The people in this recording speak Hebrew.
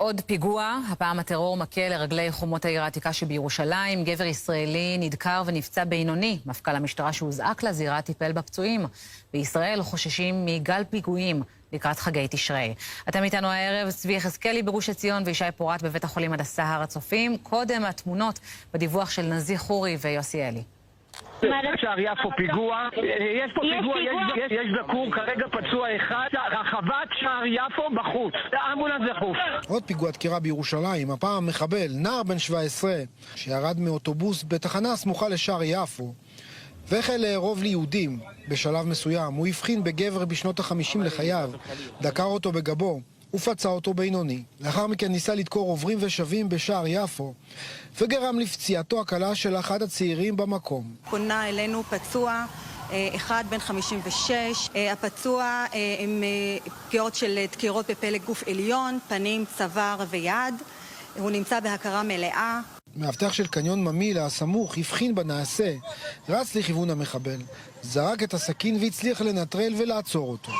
עוד פיגוע, הפעם הטרור מכה לרגלי חומות העיר העתיקה שבירושלים. גבר ישראלי נדקר ונפצע בינוני. מפכ"ל המשטרה שהוזעק לזירה טיפל בפצועים. בישראל חוששים מגל פיגועים לקראת חגי תשרי. אתם איתנו הערב, צבי יחזקאלי בגוש עציון וישי פורט בבית החולים הדסה הר הצופים. קודם התמונות בדיווח של נזי חורי ויוסי אלי. שער יפו פיגוע, יש פה פיגוע, יש דקור, כרגע פצוע אחד, רחבת שער יפו בחוץ, האמבולנס דחוף. עוד פיגוע דקירה בירושלים, הפעם מחבל, נער בן 17, שירד מאוטובוס בתחנה סמוכה לשער יפו, והחל לארוב ליהודים. בשלב מסוים הוא הבחין בגבר בשנות ה-50 לחייו, דקר אותו בגבו ופצע אותו בינוני. לאחר מכן ניסה לדקור עוברים ושבים בשער יפו, וגרם לפציעתו הקלה של אחד הצעירים במקום. פונה אלינו פצוע, אחד בן 56, הפצוע עם פגיעות של דקירות בפלג גוף עליון, פנים, צוואר ויד. הוא נמצא בהכרה מלאה. מאבטח של קניון ממילה הסמוך הבחין בנעשה, רץ לכיוון המחבל, זרק את הסכין והצליח לנטרל ולעצור אותו.